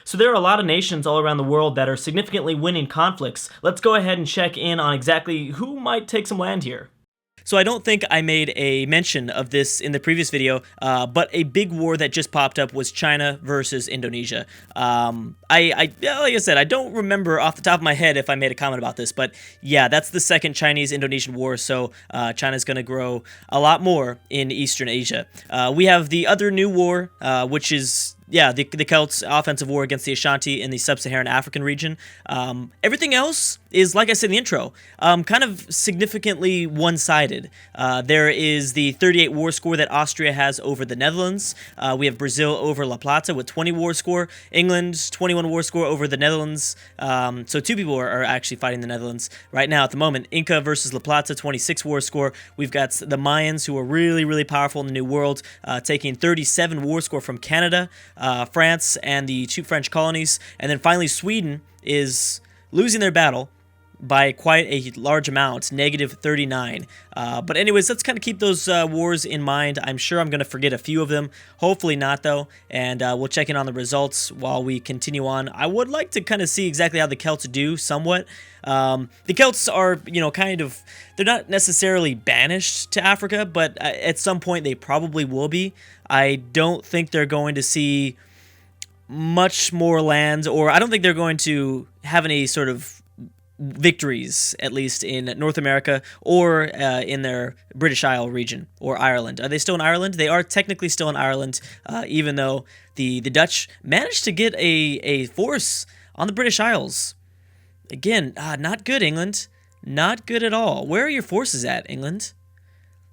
So there are a lot of nations all around the world that are significantly winning conflicts. Let's go ahead and check in on exactly who might take some land here. So I don't think I made a mention of this in the previous video, but a big war that just popped up was China versus Indonesia. Like I said, I don't remember off the top of my head if I made a comment about this, but yeah, that's the second Chinese-Indonesian war, so China's going to grow a lot more in Eastern Asia. We have the other new war, which is the Celts' offensive war against the Ashanti in the sub-Saharan African region. Everything else is, like I said in the intro, kind of significantly one-sided. There is the 38 war score that Austria has over the Netherlands. We have Brazil over La Plata with 20 war score. England, 21 war score over the Netherlands. So two people are actually fighting the Netherlands right now at the moment. Inca versus La Plata, 26 war score. We've got the Mayans, who are really, really powerful in the New World, taking 37 war score from Canada, France, and the two French colonies. And then finally, Sweden is losing their battle by quite a large amount, negative 39. But anyways, let's kind of keep those wars in mind. I'm sure I'm going to forget a few of them. Hopefully not, though. And we'll check in on the results while we continue on. I would like to kind of see exactly how the Celts do somewhat. The Celts are, kind of, they're not necessarily banished to Africa, but at some point they probably will be. I don't think they're going to see much more land, or I don't think they're going to have any sort of victories, at least in North America or in their British Isle region or Ireland. Are they still in Ireland? They are technically still in Ireland, even though the Dutch managed to get a force on the British Isles. Again, not good, England. Not good at all. Where are your forces at, England?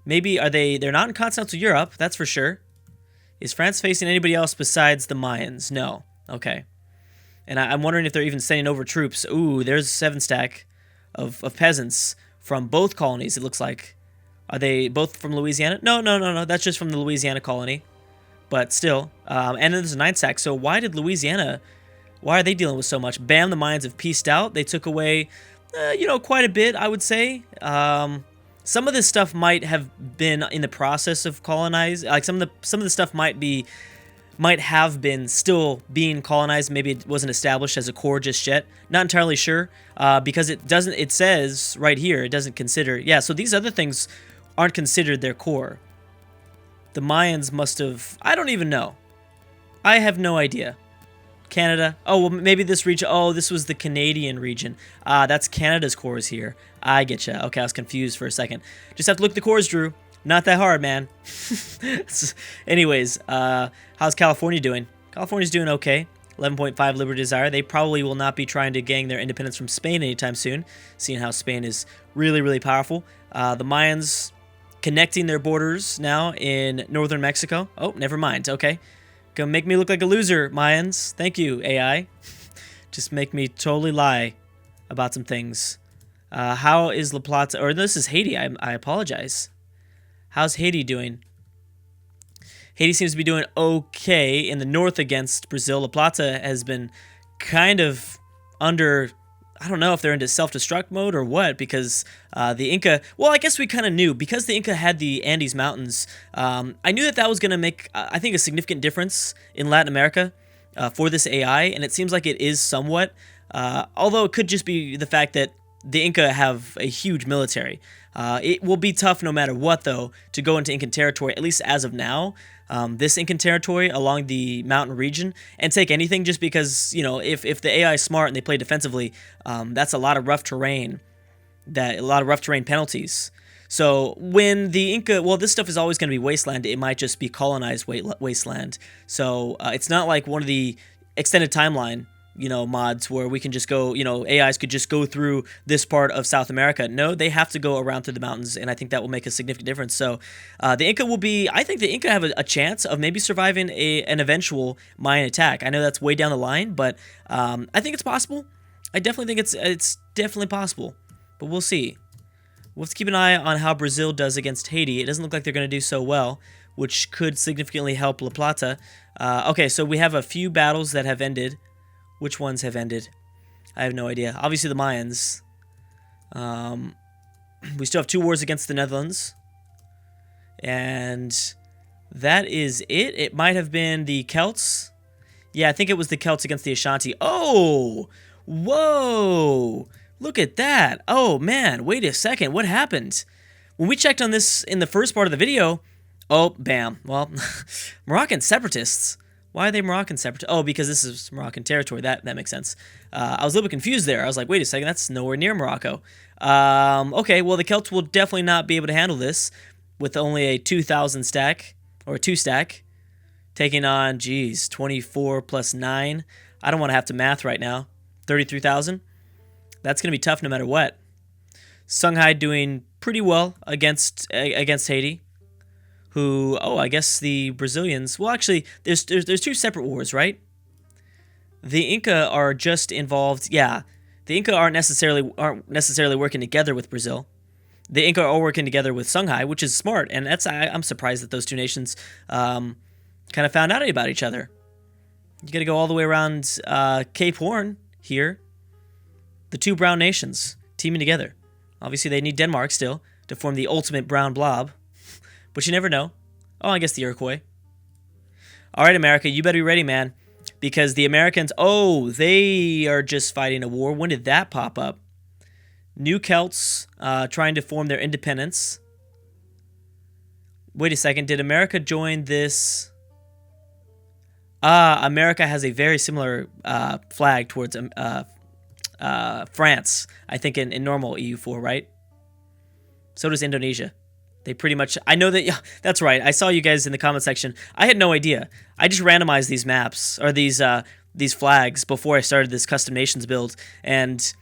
Maybe they're not in continental Europe, that's for sure. Is France facing anybody else besides the Mayans? No. Okay. And I'm wondering if they're even sending over troops. Ooh, there's 7 stack of peasants from both colonies, it looks like. Are they both from Louisiana? No. That's just from the Louisiana colony. But still. And then there's a 9 stack. So why are they dealing with so much? Bam, the Mayans have pieced out. They took away, quite a bit, I would say. Some of this stuff might have been in the process of colonized. Like some of the stuff might have been still being colonized. Maybe it wasn't established as a core just yet. Not entirely sure, because it says right here, it doesn't consider. Yeah, so these other things aren't considered their core. The Mayans must have, I don't even know. I have no idea. Canada. Oh, well, maybe this region. Oh, this was the Canadian region. That's Canada's cores here. I get you. Okay, I was confused for a second. Just have to look at the cores, Drew. Not that hard, man. Anyways, how's California doing? California's doing okay. 11.5 Liberty Desire. They probably will not be trying to gain their independence from Spain anytime soon, seeing how Spain is really, really powerful. The Mayans connecting their borders now in northern Mexico. Oh, never mind. Okay. Gonna make me look like a loser, Mayans. Thank you, AI. Just make me totally lie about some things. How is La Plata? Or this is Haiti. I apologize. How's Haiti doing? Haiti seems to be doing okay in the north against Brazil. La Plata has been kind of under, I don't know if they're into self-destruct mode or what, because the Inca, well, I guess we kind of knew, because the Inca had the Andes Mountains, I knew that was going to make, I think, a significant difference in Latin America for this AI, and it seems like it is somewhat, although it could just be the fact that the Inca have a huge military. It will be tough no matter what, though, to go into Incan territory, at least as of now, this Incan territory along the mountain region, and take anything, just because, if the AI is smart and they play defensively, that's a lot of rough terrain, a lot of rough terrain penalties. So when the Inca, well, this stuff is always going to be wasteland. It might just be colonized wasteland. So it's not like one of the extended timeline mods where we can just go, AIs could just go through this part of South America. No, they have to go around through the mountains, and I think that will make a significant difference. So the Inca will be, I think the Inca have a chance of maybe surviving an eventual Mayan attack. I know that's way down the line, but I think it's possible. I definitely think it's definitely possible, but we'll see. We'll have to keep an eye on how Brazil does against Haiti. It doesn't look like they're going to do so well, which could significantly help La Plata. Okay, so we have a few battles that have ended. Which ones have ended? I have no idea. Obviously the Mayans. We still have 2 wars against the Netherlands. And that is it. It might have been the Celts Yeah, I think it was the Celts against the Ashanti. Oh! Whoa! Look at that. Oh, man. Wait a second. What happened? When we checked on this in the first part of the video... Oh, bam. Well, Moroccan separatists. Why are they Moroccan separatists? Oh, because this is Moroccan territory. That makes sense. I was a little bit confused there. I was like, wait a second. That's nowhere near Morocco. Okay, well, the Celts will definitely not be able to handle this with only a 2,000 stack, or a 2 stack. Taking on, geez, 24 plus 9. I don't want to have to math right now. 33,000. That's going to be tough no matter what. Songhai doing pretty well against Haiti. Who, oh, I guess the Brazilians. Well, actually, there's 2 separate wars, right? The Inca are just involved. Yeah, the Inca aren't necessarily working together with Brazil. The Inca are working together with Songhai, which is smart, and I'm surprised that those 2 nations kind of found out about each other. You got to go all the way around Cape Horn here. The 2 brown nations teaming together. Obviously, they need Denmark still to form the ultimate brown blob. But you never know. Oh, I guess the Iroquois. All right, America, you better be ready, man. Because the Americans, oh, they are just fighting a war. When did that pop up? New Celts trying to form their independence. Wait a second. Did America join this? America has a very similar flag towards France, I think, in normal EU4, right? So does Indonesia. They pretty much... I know that... Yeah, that's right. I saw you guys in the comment section. I had no idea. I just randomized these maps, or these flags, before I started this custom nations build, and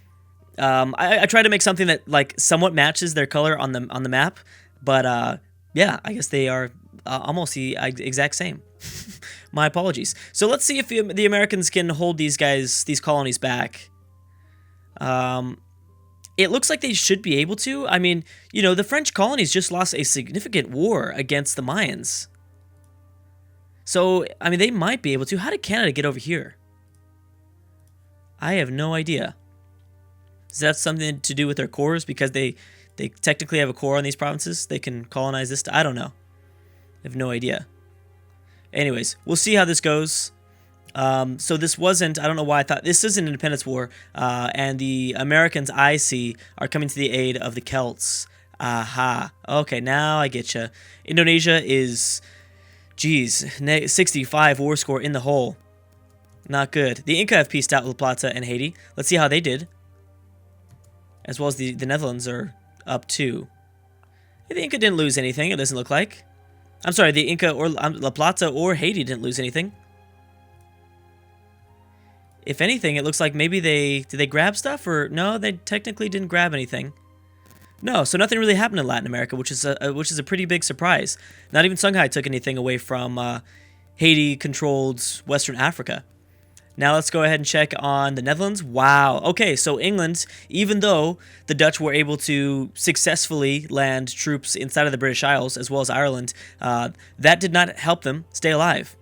I tried to make something that like somewhat matches their color on the map, but yeah, I guess they are almost the exact same. My apologies. So let's see if the Americans can hold these colonies back. It looks like they should be able to. I mean, you know, the French colonies just lost a significant war against the Mayans. So, I mean, they might be able to. How did Canada get over here? I have no idea. Does that have something to do with their cores? Because they technically have a core on these provinces? They can colonize this? I don't know. I have no idea. Anyways, we'll see how this goes. So this wasn't, I don't know why I thought, this is an independence war, and the Americans I see are coming to the aid of the Celts. Aha. Okay, now I get you. Indonesia is, geez, 65 war score in the hole. Not good. The Inca have pieced out La Plata and Haiti. Let's see how they did. As well as the Netherlands are up too. The Inca didn't lose anything, it doesn't look like. I'm sorry, the Inca or La Plata or Haiti didn't lose anything. If anything, it looks like maybe did they grab stuff, or no, they technically didn't grab anything. No, so nothing really happened in Latin America, which is a pretty big surprise. Not even Songhai took anything away from Haiti-controlled Western Africa. Now let's go ahead and check on the Netherlands. Wow. Okay, so England, even though the Dutch were able to successfully land troops inside of the British Isles, as well as Ireland, that did not help them stay alive.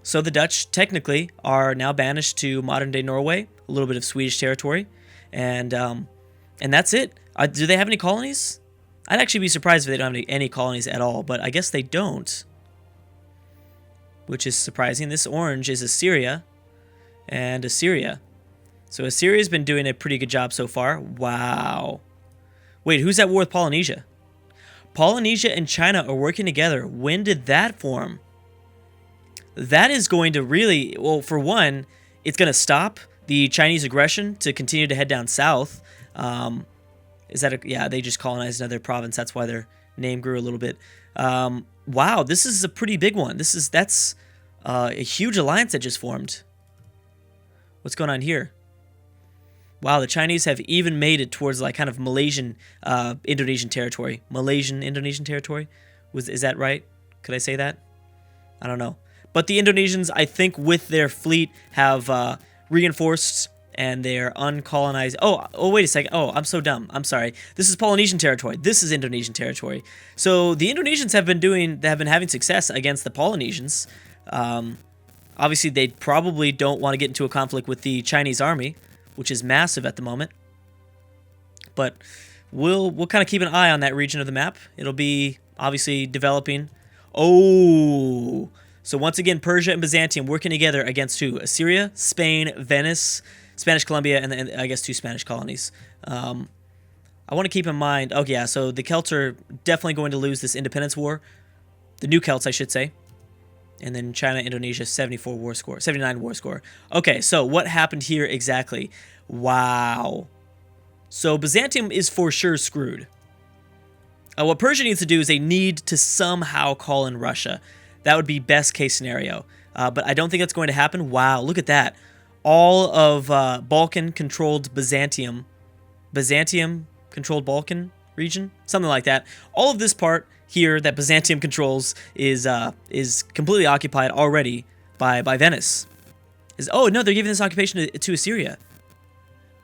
So the Dutch, technically, are now banished to modern-day Norway, a little bit of Swedish territory, and that's it. Do they have any colonies? I'd actually be surprised if they don't have any colonies at all, but I guess they don't, which is surprising. This orange is Assyria and Assyria. So Assyria's been doing a pretty good job so far. Wow. Wait, who's at war with Polynesia? Polynesia and China are working together. When did that form? That is going to really, well, for one, it's going to stop the Chinese aggression to continue to head down south. Yeah, they just colonized another province. That's why their name grew a little bit. Wow, this is a pretty big one. That's a huge alliance that just formed. What's going on here? Wow, the Chinese have even made it towards like kind of Malaysian, Indonesian territory. Malaysian, Indonesian territory? Is that right? Could I say that? I don't know. But the Indonesians, I think, with their fleet, have reinforced, and they're uncolonized. Oh, wait a second. Oh, I'm so dumb. I'm sorry. This is Polynesian territory. This is Indonesian territory. So the Indonesians have been having success against the Polynesians. Obviously, they probably don't want to get into a conflict with the Chinese army, which is massive at the moment. But we'll kind of keep an eye on that region of the map. It'll be obviously developing. Oh, So once again, Persia and Byzantium working together against who? Assyria, Spain, Venice, Spanish Columbia, and I guess 2 Spanish colonies. I want to keep in mind, oh yeah, so the Celts are definitely going to lose this independence war. The new Celts, I should say. And then China, Indonesia, 74 war score, 79 war score. Okay, so what happened here exactly? Wow. So Byzantium is for sure screwed. What Persia needs to do is they need to somehow call in Russia. That would be best case scenario. But I don't think that's going to happen. Wow, look at that. All of Balkan-controlled Byzantium controlled Balkan region, something like that. All of this part here that Byzantium controls is completely occupied already by Venice. Oh no, they're giving this occupation to Assyria.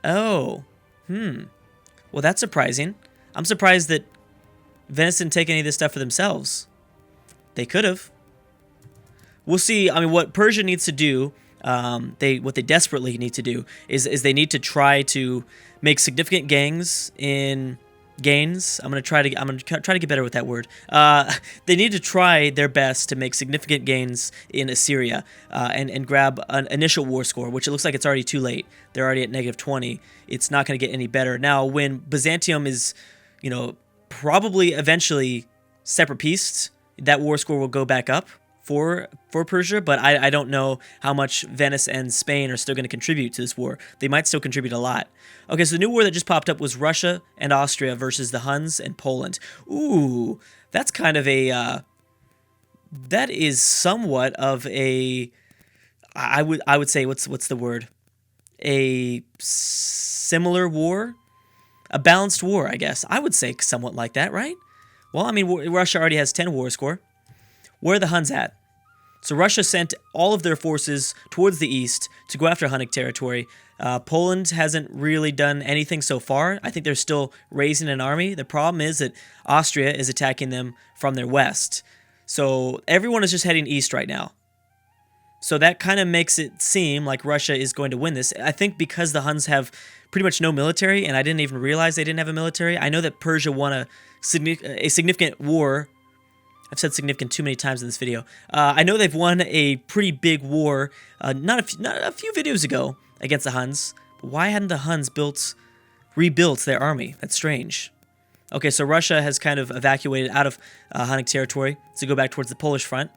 Oh, well that's surprising. I'm surprised that Venice didn't take any of this stuff for themselves. They could have. We'll see. I mean, what Persia needs to do, what they desperately need to do is they need to try to make significant gains. I'm gonna try to get better with that word. They need to try their best to make significant gains in Assyria and grab an initial war score, which it looks like it's already too late. They're already at -20. It's not going to get any better now. When Byzantium is, probably eventually separate pieced, that war score will go back up for Persia, but I don't know how much Venice and Spain are still going to contribute to this war. They might still contribute a lot. Okay, so the new war that just popped up was Russia and Austria versus the Huns and Poland. Ooh, that's kind of a that is somewhat of a I would say what's the word? A similar war, a balanced war, I guess. I would say somewhat like that, right? Well, I mean, Russia already has 10 war score. Where are the Huns at? So Russia sent all of their forces towards the east to go after Hunnic territory. Poland hasn't really done anything so far. I think they're still raising an army. The problem is that Austria is attacking them from their west. So everyone is just heading east right now. So that kind of makes it seem like Russia is going to win this. I think because the Huns have pretty much no military, and I didn't even realize they didn't have a military. I know that Persia won a significant war. I've said significant too many times in this video. I know they've won a pretty big war not a few videos ago against the Huns. But why hadn't the Huns rebuilt their army? That's strange. Okay, so Russia has kind of evacuated out of Hunnic territory to go back towards the Polish front.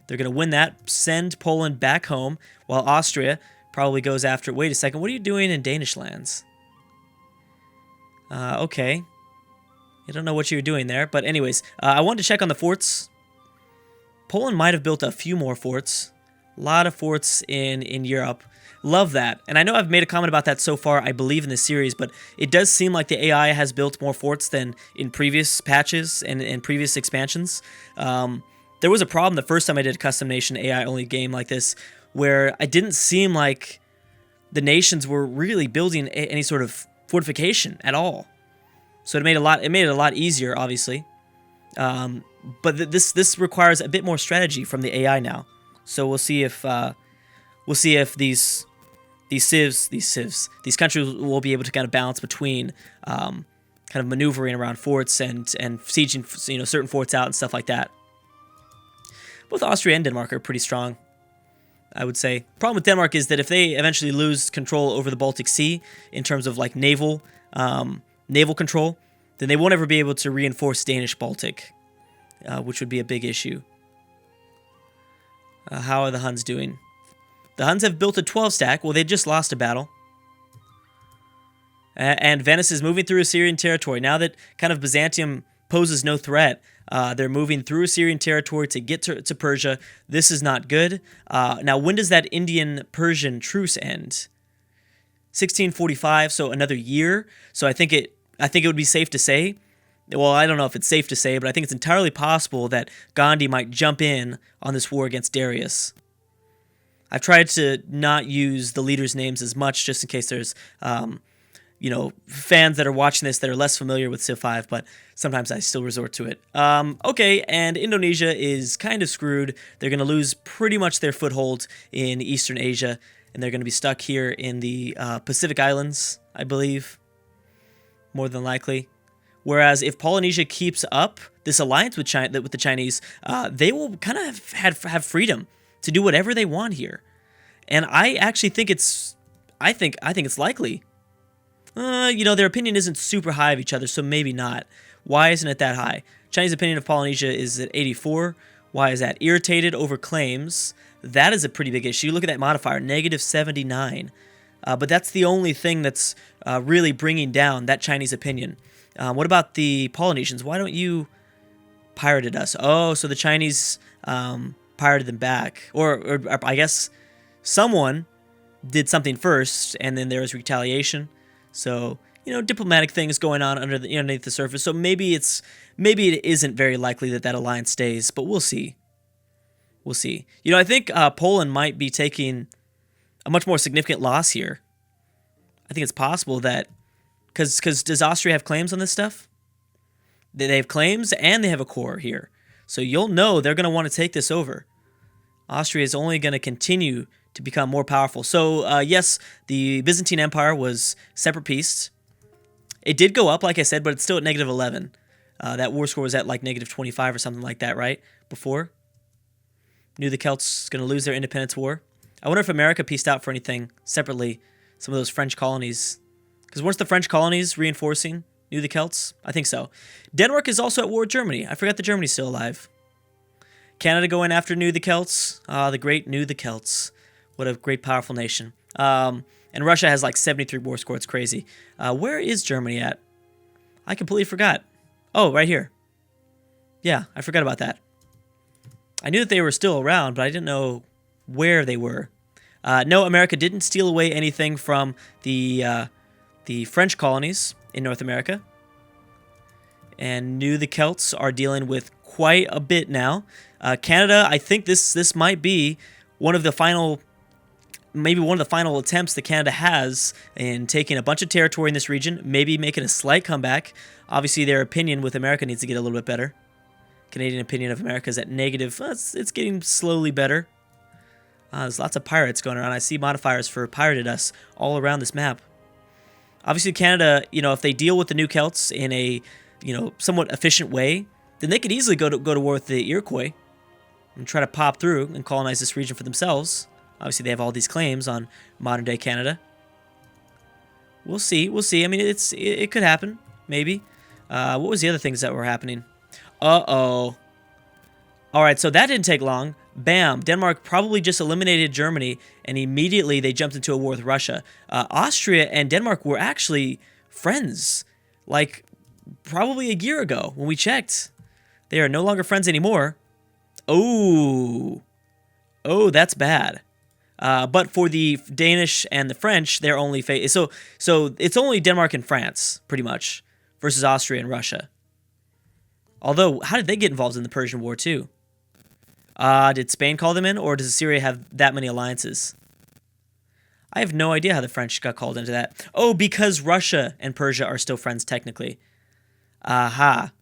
They're going to win that, send Poland back home, while Austria probably goes after... Wait a second, what are you doing in Danish lands? Okay. I don't know what you were doing there, but anyways, I wanted to check on the forts. Poland might have built a few more forts. A lot of forts in Europe. Love that. And I know I've made a comment about that so far, I believe, in this series, but it does seem like the AI has built more forts than in previous patches and previous expansions. There was a problem the first time I did a custom nation AI-only game like this, where it didn't seem like the nations were really building any sort of fortification at all. So it made it a lot easier, obviously. But this requires a bit more strategy from the AI now. So we'll see if these countries will be able to kind of balance between kind of maneuvering around forts and sieging certain forts out and stuff like that. Both Austria and Denmark are pretty strong, I would say. Problem with Denmark is that if they eventually lose control over the Baltic Sea in terms of like naval control, then they won't ever be able to reinforce Danish Baltic, which would be a big issue. How are the Huns doing? The Huns have built a 12 stack. Well, they just lost a battle. And Venice is moving through Assyrian territory. Now that kind of Byzantium poses no threat, they're moving through Assyrian territory to get to Persia. This is not good. Now, when does that Indian-Persian truce end? 1645, so another year. So I think it would be safe to say, well, I don't know if it's safe to say, but I think it's entirely possible that Gandhi might jump in on this war against Darius. I've tried to not use the leaders' names as much, just in case there's, fans that are watching this that are less familiar with Civ 5, but sometimes I still resort to it. Okay, and Indonesia is kind of screwed. They're going to lose pretty much their foothold in Eastern Asia, and they're going to be stuck here in the Pacific Islands, I believe, more than likely. Whereas if Polynesia keeps up, this alliance with China, with the Chinese, they will kind of have freedom to do whatever they want here. And I actually think it's, I think it's likely. You know, their opinion isn't super high of each other, so maybe not. Why isn't it that high? Chinese opinion of Polynesia is at 84. Why is that? Irritated over claims. That is a pretty big issue. Look at that modifier, negative 79. But that's the only thing that's really bringing down that Chinese opinion. What about the Polynesians? Why don't you pirated us? Oh, so the Chinese pirated them back. Or I guess someone did something first, and then there was retaliation. So, you know, diplomatic things going on underneath the surface. So maybe it isn't very likely that alliance stays, but we'll see. We'll see. You know, I think Poland might be taking a much more significant loss here. I think it's possible that, because does Austria have claims on this stuff? They have claims and they have a core here. So you'll know they're going to want to take this over. Austria is only going to continue to become more powerful. So yes, the Byzantine Empire was separate piece. It did go up, like I said, but it's still at negative 11. That war score was at like negative 25 or something like that, right? Before. Knew the Celts going to lose their independence war. I wonder if America pieced out for anything separately, some of those French colonies. Because once the French colonies reinforcing Knew the Celts? I think so. Denmark is also at war with Germany. I forgot that Germany's still alive. Canada going after Knew the Celts. The great Knew the Celts. What a great, powerful nation. And Russia has like 73 war score. It's crazy. Where is Germany at? I completely forgot. Oh, right here. Yeah, I forgot about that. I knew that they were still around, but I didn't know where they were. No, America didn't steal away anything from the French colonies in North America. And Knew the Celts are dealing with quite a bit now. Canada, I think this might be one of the final, maybe one of the final attempts that Canada has in taking a bunch of territory in this region, maybe making a slight comeback. Obviously, their opinion with America needs to get a little bit better. Canadian opinion of America is at negative. It's getting slowly better. There's lots of pirates going around. I see modifiers for pirated us all around this map. Obviously, Canada, you know, if they deal with the New Celts in a, you know, somewhat efficient way, then they could easily go to war with the Iroquois and try to pop through and colonize this region for themselves. Obviously, they have all these claims on modern-day Canada. We'll see. We'll see. I mean, it could happen, maybe. What was the other things that were happening? Uh-oh. All right, so that didn't take long. Bam. Denmark probably just eliminated Germany, and immediately they jumped into a war with Russia. Austria and Denmark were actually friends, like probably a year ago when we checked. They are no longer friends anymore. Oh. Oh, that's bad. But for the Danish and the French, they're only so it's only Denmark and France, pretty much, versus Austria and Russia. Although, how did they get involved in the Persian War, too? Did Spain call them in, or does Syria have that many alliances? I have no idea how the French got called into that. Oh, because Russia and Persia are still friends, technically. Aha.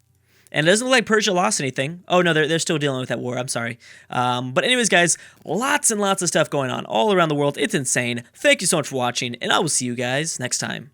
And it doesn't look like Persia lost anything. Oh, no, they're still dealing with that war. I'm sorry. But anyways, guys, lots and lots of stuff going on all around the world. It's insane. Thank you so much for watching, and I will see you guys next time.